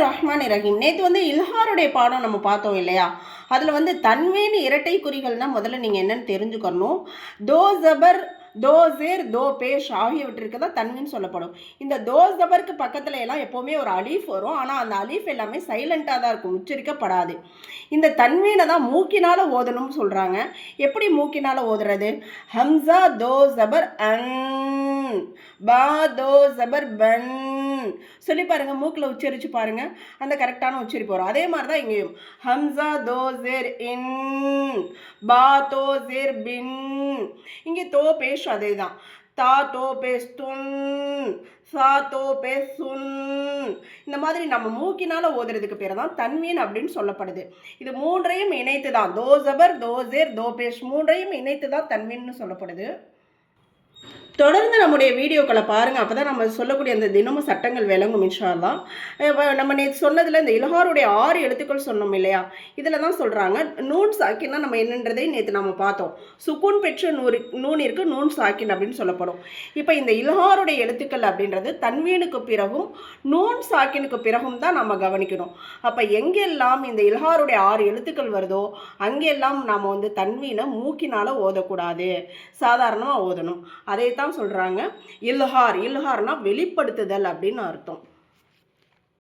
பிஸ்மில்லாஹிர்ரஹ்மானிர்ரஹீம். நேற்று வந்து இல்ஹாருடைய பாடம் நம்ம பார்த்தோம் இல்லையா? அதில் வந்து தன்வேன் இரட்டை குறிகள்னா முதல்ல நீங்கள் என்னன்னு தெரிஞ்சுக்கணும். தோ ஜபர், தோ ஜேர், தோ பேஷ் ஆகியவற்றிற்கு தான் தன்வீன் சொல்லப்படும். இந்த தோ ஜபருக்கு பக்கத்துல எல்லாம் எப்போவுமே ஒரு அலீஃப் வரும். ஆனால் அந்த அலீஃப் எல்லாமே சைலண்டாக தான் இருக்கும், உச்சரிக்கப்படாது. இந்த தன்வீனை தான் மூக்கினால ஓதணும்னு சொல்கிறாங்க. எப்படி மூக்கினால ஓதுறது? ஹம்சா தோ ஜபர் அன், பா தோ ஜபர் பன் சொல்லி பாருங்க, மூக்கில் உச்சரிச்சு பாருங்க, அந்த கரெக்டான உச்சரிப்பு வரும். அதே மாதிரி தான் இங்கேயும் ஹம்சா தோ ஜேர் இன், பா தோ ஜேர் பின். இங்கே தோ பேஷ் அதே தான். தா தோ பேஸ் துன், சா தோ பேஸ் சுன். இந்த மாதிரி நம்ம மூக்கினால ஓதுறதுக்கு பேர் தான் தன்வீன் அப்படின்னு சொல்லப்படுது. இது மூன்றையும் இணைத்து தான் தோ ஜபர், தோ ஜேர், தோ பேஷ் மூன்றையும் இணைத்து தான் தன்வீன்னு சொல்லப்படுது. தொடர்ந்து நம்முடைய வீடியோக்களை பாருங்கள், அப்போ தான் நம்ம சொல்லக்கூடிய அந்த தினமும் சட்டங்கள் விளங்கும் இன்ஷா அல்லாஹ். நம்ம நேற்று சொன்னதில் இந்த இல்ஹாருடைய 6 எழுத்துக்கள் சொன்னோம் இல்லையா? இதில் தான் சொல்கிறாங்க நூன் சாக்கின்னா நம்ம என்னன்றதை நேற்று நம்ம பார்த்தோம். சுக்கூன் பெற்ற நூனிற்கு நூன் சாக்கின் அப்படின்னு சொல்லப்படும். இப்போ இந்த இல்ஹாருடைய எழுத்துக்கள் அப்படின்றது தன்வீனுக்கு பிறகும் நூன் சாக்கினுக்கு பிறகும் தான் நம்ம கவனிக்கணும். அப்போ எங்கெல்லாம் இந்த இல்ஹாருடைய 6 எழுத்துக்கள் வருதோ அங்கெல்லாம் நாம் வந்து தன்வீனை மூக்கினால் ஓதக்கூடாது, சாதாரணமாக ஓதணும். அதை தான் சொல்கிறாங்க இல்ஹார். இல்ஹார்னா வெளிப்படுத்துதல் அப்படின்னு அர்த்தம்.